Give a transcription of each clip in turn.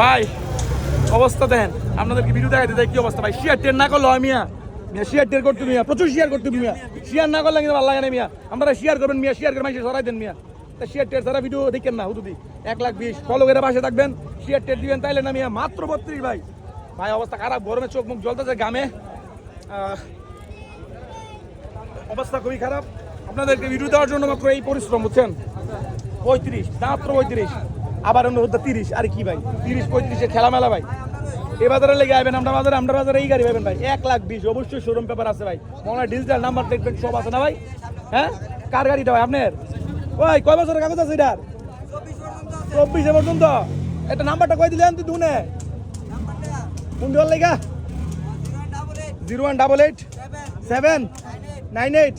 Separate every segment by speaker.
Speaker 1: ভাই অবস্থা দেখেন, আপনাদেরকে ভিডিও দেখাইতে দেয় কি অবস্থা ভাই। শেয়ার টের না করলো মিয়া, শেয়ার টের করতে মিয়া, প্রচুর শেয়ার করতে মিয়া, শেয়ার না করলে কিন্তু ভালো লাগে না মিয়া। আপনারা শেয়ার করবেন মিয়া, শেয়ার করে মাইসে সরাই দেন মিয়া। তা শেয়ার টের ছাড়া ভিডিও দেখেন না হুদুদি। 1,20,000 ফলো করে পাশে থাকবেন, শেয়ার টের দিবেন, তাইলে না মিয়া মাত্র 32 ভাই। ভাই অবস্থা খারাপ, গরমে চোখ মুখ জ্বলতেছে, গামে অবস্থা খুবই খারাপ। আপনাদেরকে ভিডিও দেওয়ার জন্য মাত্র এই পরিশ্রম, বুঝছেন। 35 মাত্র 35, আবার অন্য 30। আর কি ভাই 30-35 খেলা মেলা ভাই। এই বাজারে লেগে আইবেন, আমরা বাজারে এই গাড়ি পাবেন ভাই 1,20,000। অবশ্যই শোরুম পেপার আছে ভাই, মনে হয় ডিজিটাল নাম্বার দেখবেন সব আছে না ভাই। হ্যাঁ, কার গাড়িটা ভাই আপনার? ওই কয় বছরের কাগজ আছে এটার? 24 পর্যন্ত। এটা নাম্বারটা কই দিলেন তুই দুনে? কোন দেওয়ার লেগা? 0188 798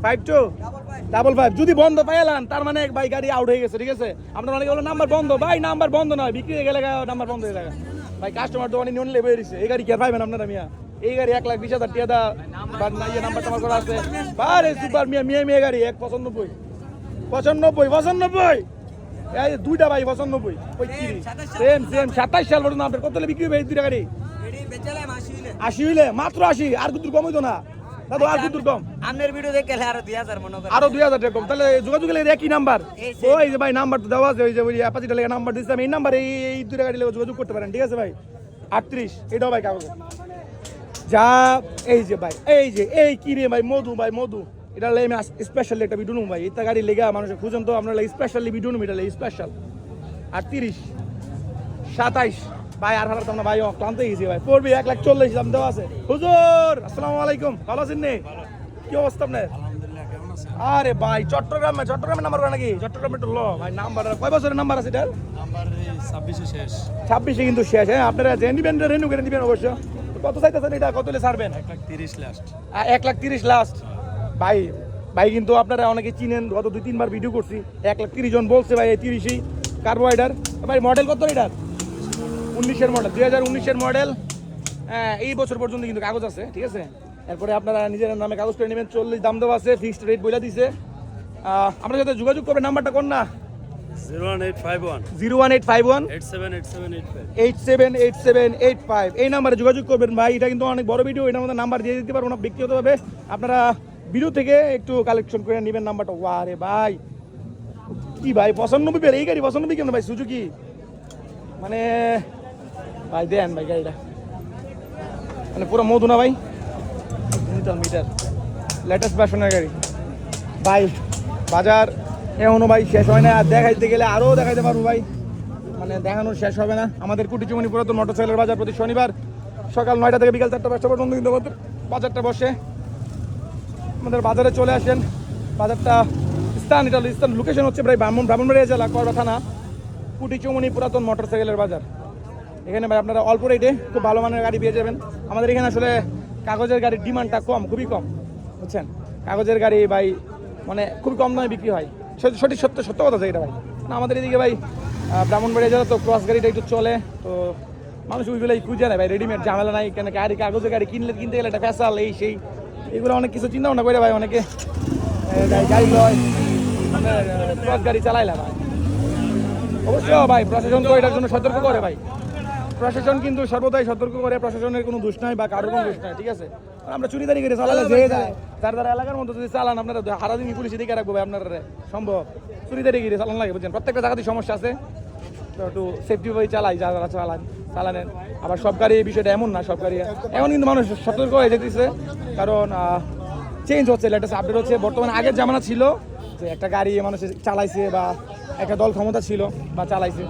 Speaker 1: 5255। যদি বন্ধ পাইলাম তার মানে ভাই গাড়ি আউট হয়ে গেছে, ঠিক আছে। আপনার অনেকে বলো নাম্বার বন্ধ, ভাই নাম্বার বন্ধ নয়, বিক্রি হয়ে গেলে নাম্বার বন্ধ হয়ে যায় ভাই। কাস্টমার দোকানে নিয়ে লেবে দিচ্ছে, এই গাড়ি কে পাইবেন আপনারা মিয়া? এই গাড়ি 1,20,000 টাকা দা নাম্বার টাম্বার করা আছে। আরে সুপার মিয়া, মিয়া গাড়ি 195 95 এই দুইটা ভাই 95 সেম 27 সাল পর্যন্ত আপনার কত বিক্রি হবে এই দুইটা গাড়ি? 80 হইলে মাত্র 80, আর কিন্তু কম হইতো না দাদু, আর কিন্তু কম।
Speaker 2: আপনার ভিডিও দেখে আরো 2000 মনে করেন,
Speaker 1: আরো 2000 টাকা কম। তাহলে যোগাযোগ গেলে একই নাম্বার, ওই যে ভাই নাম্বার তো দেওয়া আছে, ওই যে ওই অ্যাপাচিটা লেগে নাম্বার দিচ্ছি এই নাম্বার, এই দুইটা গাড়ি লেগে যোগাযোগ করতে পারেন, ঠিক আছে ভাই। 38 এটাও ভাই কাগজ যা। এই যে ভাই, এই কি রে ভাই, মধু ভাই, মধু। এটা লেগে আমি স্পেশালি একটা ভিডিও নেবো ভাই, এটা গাড়ি লেগে মানুষের খুঁজেন তো, আপনার লাগে স্পেশালি ভিডিও নেবো, এটা লেগে স্পেশাল। 38 27 ভাই, আর হারাতাম না ভাই, ক্লান্ত হয়ে গেছি ভাই। পড়বি 1,40,000 দাম দেওয়া আছে। হুজুর আসসালামু আলাইকুম, ভালো আছেন নে? কি অবস্থা আপনার? আরে ভাই চট্টগ্রামে নাম্বার করে নাকি? চট্টগ্রামে তো ল ভাই নাম্বার। কয় বছরের নাম্বার আছে এটার?
Speaker 3: নাম্বার 26 শেষ।
Speaker 1: 26 কিন্তু শেষ। হ্যাঁ, আপনারা যে নিবেন রেনু করে নিবেন অবশ্য। কত চাইতেছেন এটা, কত হলে ছাড়বেন?
Speaker 3: 1,30,000 লাস্ট।
Speaker 1: 1,30,000 লাস্ট ভাই কিন্তু আপনারা অনেকে চিনেন, গত 2-3 বার ভিডিও করছি। 1,30,000 জন বলছে ভাই, এই 30ই কার্বোহাইড্রার ভাই। মডেল কত এটার? 19-এর মডেল, 2019-এর মডেল। হ্যাঁ, এই বছর পর্যন্ত কিন্তু কাগজ আছে, ঠিক আছে। এরপরে আপনারা নিজের নামে কাগজ করে নেবেন। 40 দাম দেওয়া আছে, ফিক্সড রেট বলে দিছে। আপনার সাথে যোগাযোগ করবেন, নাম্বারটা কোন না?
Speaker 3: 01851
Speaker 1: 01851
Speaker 3: 878785
Speaker 1: 878785। এই নাম্বারে যোগাযোগ করবেন ভাই। এটা কিন্তু অনেক বড় ভিডিও, এটার মধ্যে নাম্বার দিয়ে দিতে পারবো না ব্যক্তিগতভাবে, আপনারা ভিডিও থেকে একটু কালেকশন করে নেবেন নাম্বারটা। ওয়ারে ভাই কি ভাই 95 পের এই গাড়ি 95 কেন ভাই? সুজুকি মানে ভাই দেন ভাই গাড়িটা, মানে পুরো মধু না ভাই, ডিজিটাল মিটার, লেটেস্ট ভার্সনের গাড়ি ভাই। বাজার এখনো ভাই শেষ হয় না, আর দেখাইতে গেলে আরও দেখাইতে পারবো ভাই, মানে দেখানোর শেষ হবে না। আমাদের কুটিচুমনি পুরাতন মোটরসাইকেলের বাজার প্রতি শনিবার সকাল 9টা থেকে বিকাল 4টা-5টা পর্যন্ত কিন্তু বাজারটা বসে। আমাদের বাজারে চলে আসেন। বাজারটা স্থান লোকেশন হচ্ছে ভাই ব্রাহ্মণবাড়িয়া জেলা, করবা থানা, কুটিচুমনি পুরাতন মোটরসাইকেলের বাজার। এখানে ভাই আপনারা অল্প রেটে খুব ভালো মানের গাড়ি পেয়ে যাবেন। আমাদের এখানে আসলে কাগজের গাড়ির ডিমান্ডটা কম, খুবই কম, বুঝছেন। কাগজের গাড়ি ভাই মানে খুবই কম দামে বিক্রি হয়, সত্য কথা এটা ভাই। না আমাদের এদিকে ভাই ব্রাহ্মণবাড়িয়া জেলা তো ক্রস গাড়িটা একটু চলে, তো মানুষ ওইগুলোই খুঁজে নেয় ভাই, রেডিমেড ঝামেলা নাই। কেন কাগজের গাড়ি কিনতে গেলে একটা ফ্যাসাল, এই সেই এগুলো অনেক কিছু চিন্তা ভাবনা করে ভাই অনেকে গাড়ি লয়, মানে ক্রস গাড়ি চালাইলা ভাই। অবশ্য ভাই প্রশাসন তো এটার জন্য সতর্ক করে ভাই, প্রশাসন কিন্তু সর্বদাই সতর্ক করে, প্রশাসনের কোনো দোষ নাই বা কারোর কোনো দোষ নাই, ঠিক আছে। আমরা চুরিদারি করে চালালে যে যায় যার দ্বারা এলাকার মধ্যে যদি চালান, আপনারা হারাদিনই পুলিশে দিকে রাখবো ভাই, আপনারা সম্ভব চুরিদারি করে চালান লাগে, বুঝছেন। প্রত্যেকটা জায়গাতেই সমস্যা আছে, তো একটু সেফটি ভাবে চালাই, যারা চালানেন। আবার সব গাড়ি বিষয়টা এমন না, সব গাড়ি এখন কিন্তু মানুষ সতর্ক হয়ে যেতেছে, কারণ চেঞ্জ হচ্ছে, লেটেস্ট আপডেট হচ্ছে। বর্তমানে আগের জামানা ছিল যে একটা গাড়ি মানুষ চালাইছে বা একটা দল ক্ষমতা ছিল বা চালাইছে,